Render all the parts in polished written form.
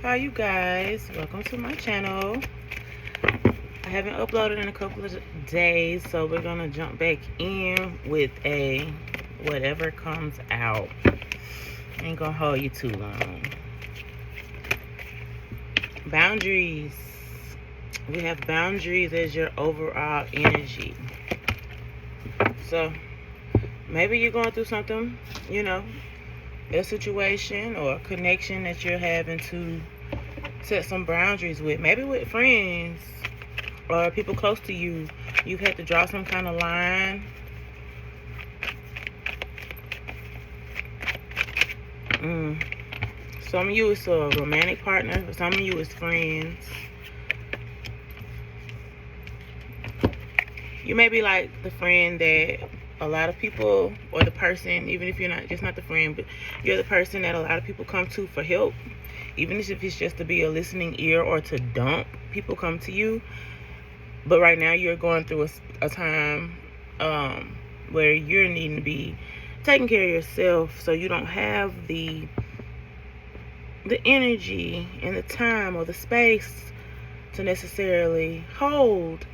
Hi you guys, welcome to my channel. I haven't uploaded in a couple of days, so we're gonna jump back in with a whatever comes out. Ain't gonna hold you too long. Boundaries. We have boundaries as your overall energy. So maybe you're going through something, a situation or a connection that you're having to set some boundaries with. Maybe with friends or people close to you. You've had to draw some kind of line. Some of you is a romantic partner. Some of you is friends. You may be like the friend that a lot of people, or the person, even if you're not the friend, but you're the person that a lot of people come to for help. Even if it's just to be a listening ear or to dump, people come to you. But right now you're going through a time where you're needing to be taking care of yourself, so you don't have the energy and the time or the space to necessarily hold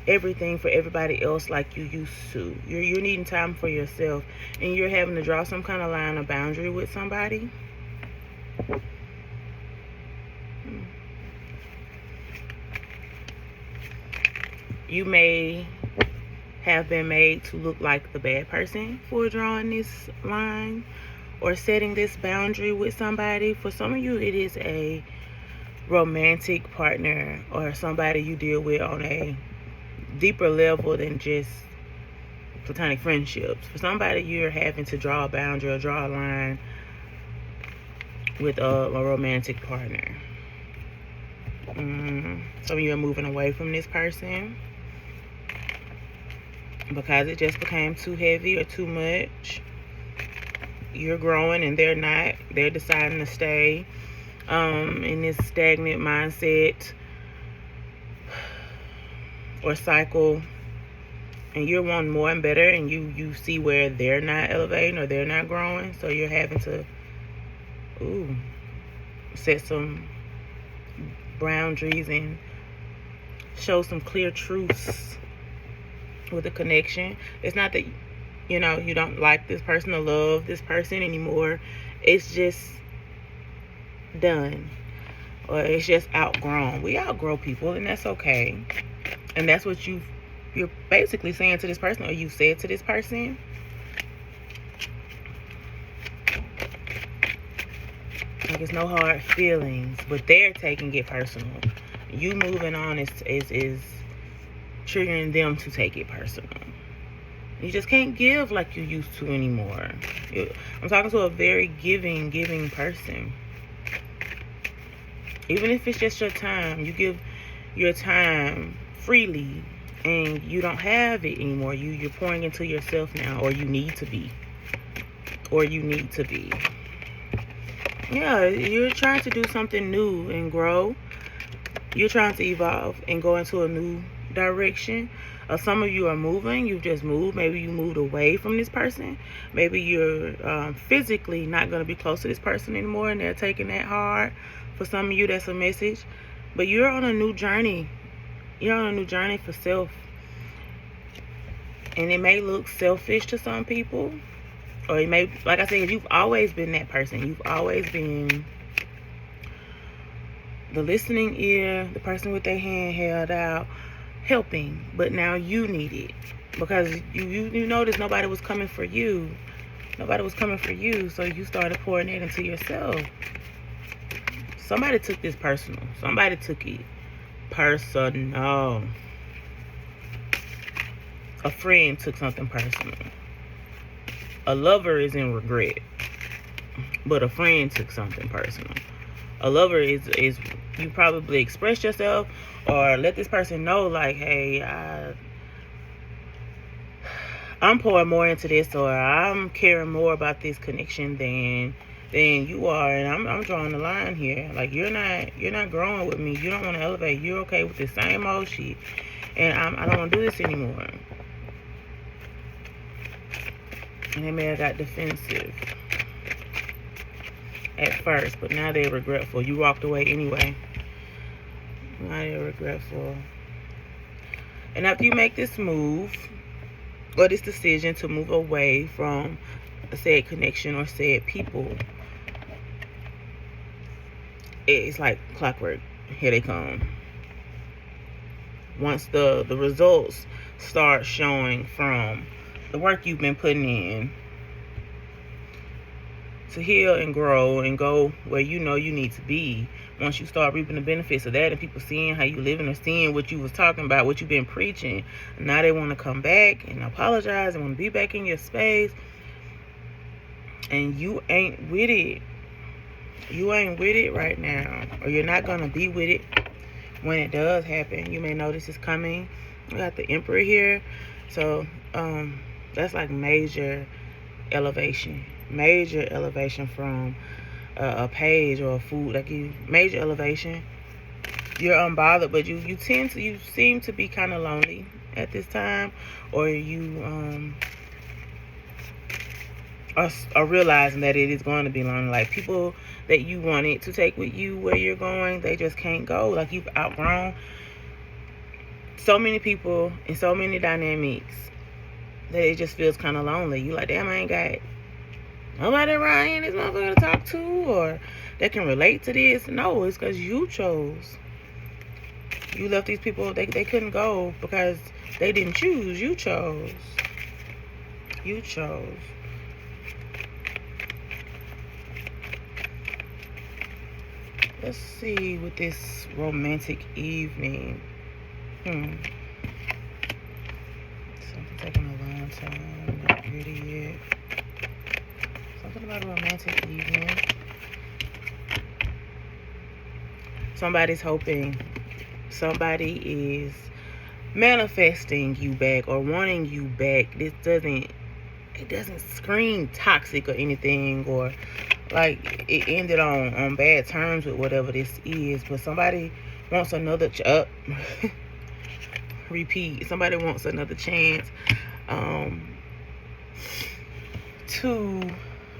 everything for everybody else like you used to. You're needing time for yourself, and you're having to draw some kind of line or boundary with somebody. You may have been made to look like the bad person for drawing this line or setting this boundary with somebody. For some of you, it is a romantic partner or somebody you deal with on a deeper level than just platonic friendships. For somebody, you're having to draw a boundary or draw a line with a romantic partner. Some of you are moving away from this person because it just became too heavy or too much. You're growing and they're not. They're deciding to stay in this stagnant mindset or cycle, and you're wanting more and better, and you see where they're not elevating or they're not growing, so you're having to set some boundaries and show some clear truths with a connection. It's not that you don't like this person or love this person anymore. It's just done, or it's just outgrown. We outgrow people, and that's okay. And that's what you're basically saying to this person, or you said to this person. Like, it's no hard feelings, but they're taking it personal. You moving on is triggering them to take it personal. You just can't give like you used to anymore. I'm talking to a very giving person. Even if it's just your time, you give your time freely, and you don't have it anymore. You're pouring into yourself now, or you need to be. Yeah, you're trying to do something new and grow. You're trying to evolve and go into a new direction. Some of you are moving. You've just moved. Maybe you moved away from this person. Maybe you're physically not going to be close to this person anymore, and they're taking that hard. For some of you, that's a message. But you're on a new journey. You're on a new journey for self. And it may look selfish to some people. Or it may, like I said, you've always been that person. You've always been the listening ear, the person with their hand held out, helping. But now you need it, because you noticed nobody was coming for you. Nobody was coming for you, so you started pouring it into yourself. Somebody took this personal. Somebody took it personal. A friend took something personal. A lover is in regret, but a friend took something personal. A lover is you probably express yourself or let this person know, like, hey, I'm pouring more into this, or I'm caring more about this connection than you are, and I'm drawing the line here. Like, you're not growing with me. You don't want to elevate. You're okay with the same old shit, and I don't want to do this anymore. And they may have got defensive. at first, but now they're regretful. You walked away anyway. Now they're regretful. And after you make this move, or this decision to move away from a said connection or said people, it's like clockwork. Here they come. Once the results start showing from the work you've been putting in to heal and grow and go where you know you need to be, once you start reaping the benefits of that and people seeing how you living or seeing what you was talking about, what you've been preaching, now they want to come back and apologize and want to be back in your space, and you ain't with it. You ain't with it right now, or you're not going to be with it when it does happen. You may notice it's coming. We got the Emperor here. So that's like major elevation from a page or a food. Like major elevation. You're unbothered, but you seem to be kind of lonely at this time, or you are realizing that it is going to be lonely. Like people that you wanted to take with you where you're going, they just can't go. Like you've outgrown so many people and so many dynamics that it just feels kind of lonely. You like, damn, I ain't got nobody around here in this motherfucker to talk to, or that can relate to this. No, it's because you chose. You left these people. They couldn't go because they didn't choose. You chose. You chose. Let's see with this romantic evening. Something taking a long time. Not ready yet. Something about a romantic evening. Somebody's hoping. Somebody is manifesting you back or wanting you back. It doesn't scream toxic or anything, or like it ended on bad terms with whatever this is, but somebody wants another repeat. Somebody wants another chance to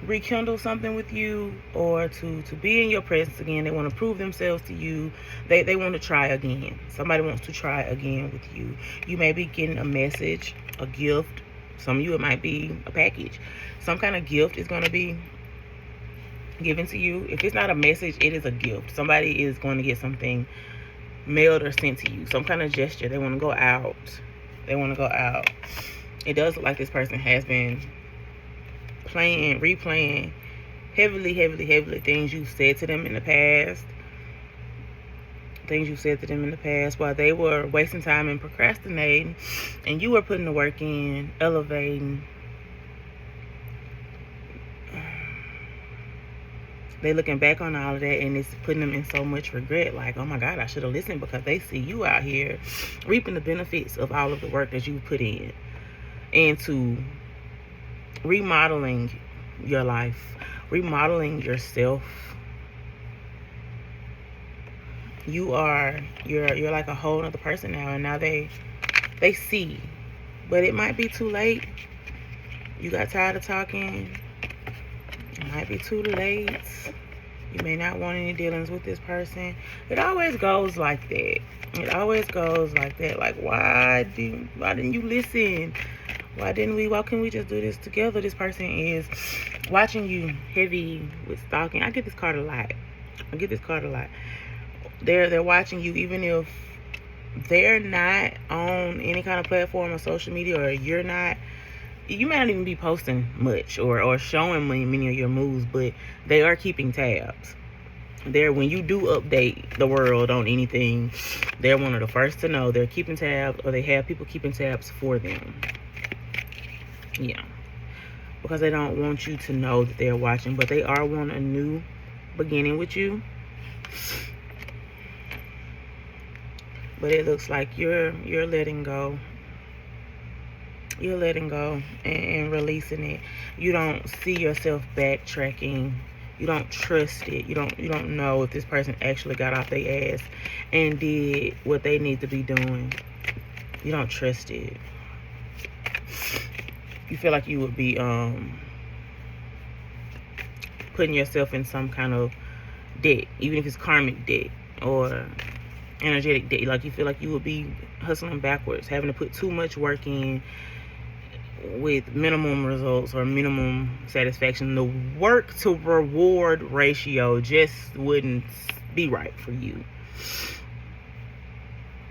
rekindle something with you, or to be in your presence again. They want to prove themselves to you. They want to try again. Somebody wants to try again with you. You may be getting a message, a gift. Some of you, it might be a package. Some kind of gift is going to be given to you. If it's not a message, it is a gift. Somebody is going to get something mailed or sent to you. Some kind of gesture. They want to go out. They want to go out. It does look like this person has been replaying heavily things you've said to them in the past. Things you said to them in the past while they were wasting time and procrastinating, and you were putting the work in, elevating. They looking back on all of that, and it's putting them in so much regret. Like, oh my God, I should have listened, because they see you out here reaping the benefits of all of the work that you put in into remodeling your life, remodeling yourself. You're like a whole other person now, and now they see, but it might be too late. You got tired of talking. It might be too late. You may not want any dealings with this person. It always goes like that. It always goes like that. Like, why didn't you listen? Why can we just do this together? This person is watching you heavy with stalking. I get this card a lot. They're watching you, even if they're not on any kind of platform or social media, or you may not even be posting much or showing many of your moves, but they are keeping tabs. When you do update the world on anything, they're one of the first to know. They're keeping tabs, or they have people keeping tabs for them. Yeah. Because they don't want you to know that they're watching, but they are wanting a new beginning with you. But it looks like you're letting go. You're letting go and releasing it. You don't see yourself backtracking. You don't trust it. You don't know if this person actually got off their ass and did what they need to be doing. You don't trust it. You feel like you would be putting yourself in some kind of debt, even if it's karmic debt or energetic debt. Like you feel like you would be hustling backwards, having to put too much work in with minimum results or minimum satisfaction. The work to reward ratio just wouldn't be right for you.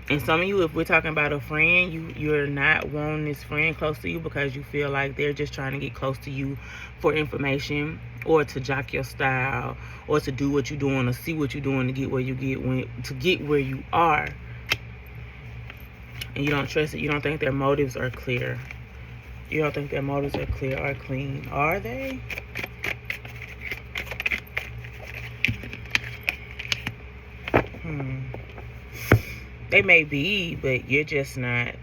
And some of you, if we're talking about a friend, you're not wanting this friend close to you because you feel like they're just trying to get close to you for information or to jock your style or to do what you're doing or see what you're doing to get where you get where you are. And you don't trust it. You don't think their motives are clear. You don't think their motives are clear or clean. Are they? They may be, but you're just not.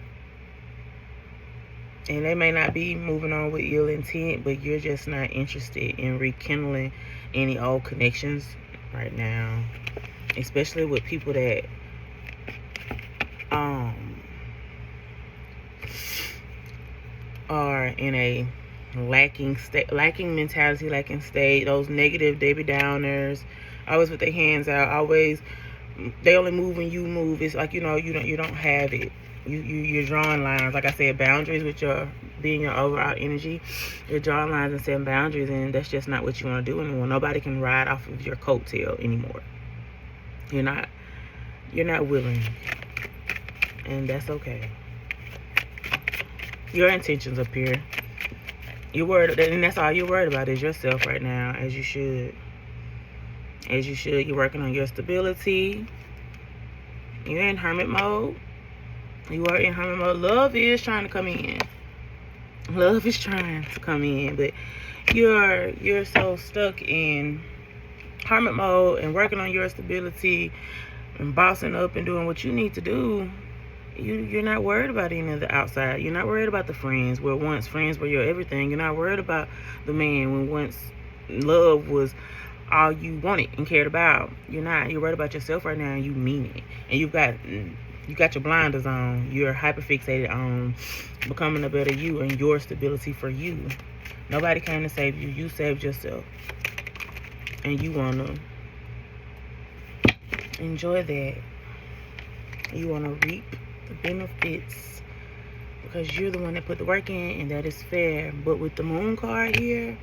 And they may not be moving on with ill intent, but you're just not interested in rekindling any old connections right now. Especially with people that are in a lacking mentality, lacking state. Those negative Debbie Downers, always with their hands out, always. They only move when you move. It's like, you don't have it. You're drawing lines. Like I said, boundaries with being your overall energy. You're drawing lines and setting boundaries, and that's just not what you want to do anymore. Nobody can ride off of your coattail anymore. You're not willing, and that's okay. Your intentions up here. You're worried, and that's all you're worried about is yourself right now, as you should. You're working on your stability. You're in hermit mode. You are in hermit mode. Love is trying to come in. But you're so stuck in hermit mode and working on your stability and bossing up and doing what you need to do. You're not worried about any of the outside. You're not worried about the friends where once friends were your everything. You're not worried about the man when once love was all you wanted and cared about. You're worried about yourself right now, and you mean it. And you got your blinders on. You're hyperfixated on becoming a better you and your stability for you. Nobody came to save you. You saved yourself. And you want to enjoy that. You want to reap the benefits because you're the one that put the work in, and that is fair. But with the moon card here,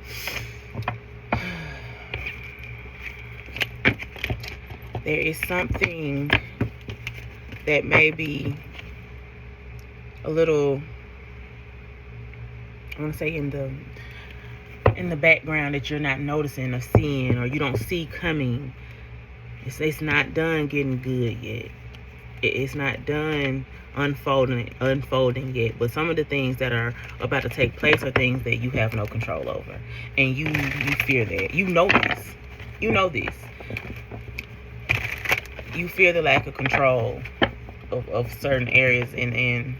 there is something that may be a little, I want to say, in the background that you're not noticing or seeing, or you don't see coming. It's not done getting good yet. It's not done unfolding yet. But some of the things that are about to take place are things that you have no control over, and you fear that. You know this. You fear the lack of control of certain areas, and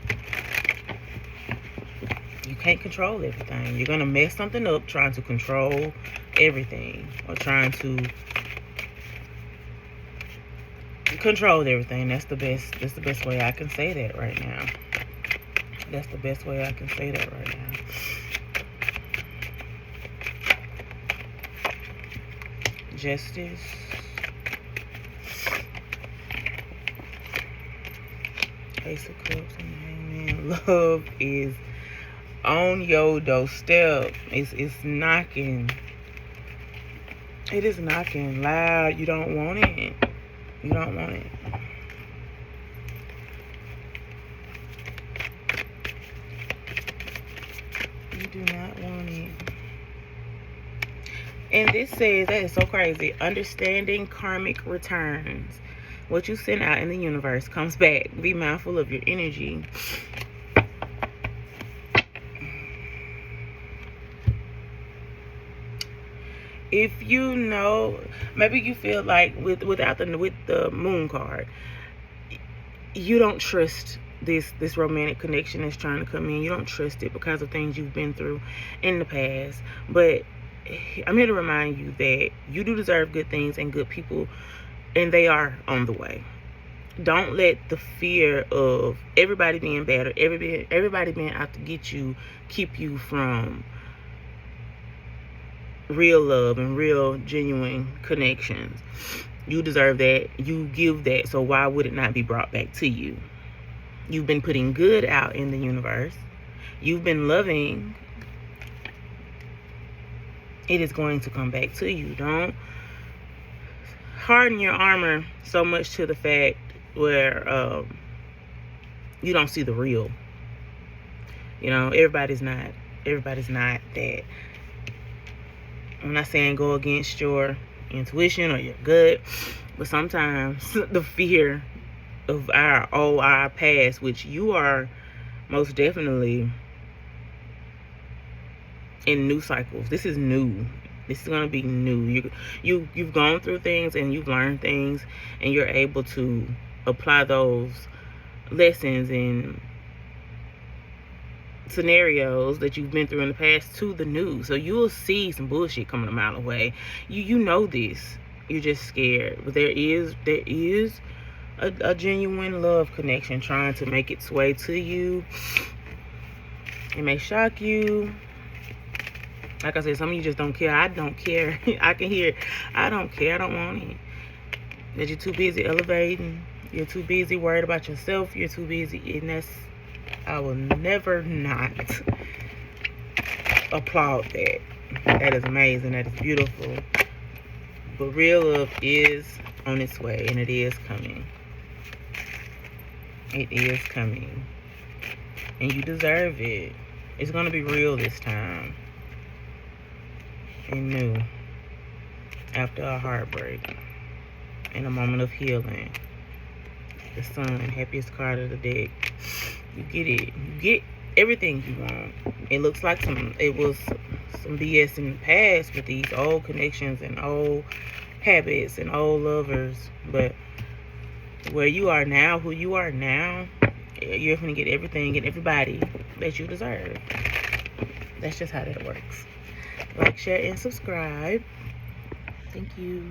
you can't control everything. You're gonna mess something up trying to control everything, or trying to control everything. That's the best way I can say that right now. Justice. Ace of Cups and Hangman. Love is on your doorstep. It's knocking. It is knocking loud. You don't want it. You do not want it. And this says, that is so crazy. Understanding karmic returns. What you send out in the universe comes back. Be mindful of your energy. If you know, maybe you feel like with the moon card, you don't trust this romantic connection that's trying to come in. You don't trust it because of things you've been through in the past. But I'm here to remind you that you do deserve good things and good people, and they are on the way. Don't let the fear of everybody being bad or everybody being out to get you keep you from real love and real genuine connections. You deserve that. You give that. So why would it not be brought back to you? You've been putting good out in the universe. You've been loving. It is going to come back to you. Don't harden your armor so much to the fact where you don't see the real. You know, everybody's not that. I'm not saying go against your intuition or your gut, but sometimes the fear of our past, which you are most definitely in new cycles. This is new. This is gonna be new. You've gone through things and you've learned things, and you're able to apply those lessons and scenarios that you've been through in the past to the new. So you'll see some bullshit coming a mile away. You know this. You're just scared. But there is a genuine love connection trying to make its way to you. It may shock you. Like I said, some of you just don't care. I don't care. I can hear it. I don't care. I don't want it. That you're too busy elevating. You're too busy worried about yourself. You're too busy. And that's, I will never not applaud that. That is amazing. That is beautiful. But real love is on its way, and it is coming. It is coming. And you deserve it. It's going to be real this time. And new. After a heartbreak. In a moment of healing. The sun, happiest card of the deck. You get it. You get everything you want. It looks like it was some BS in the past with these old connections and old habits and old lovers. But where you are now, who you are now, you're going to get everything and everybody that you deserve. That's just how that works. Like, share, and subscribe. Thank you.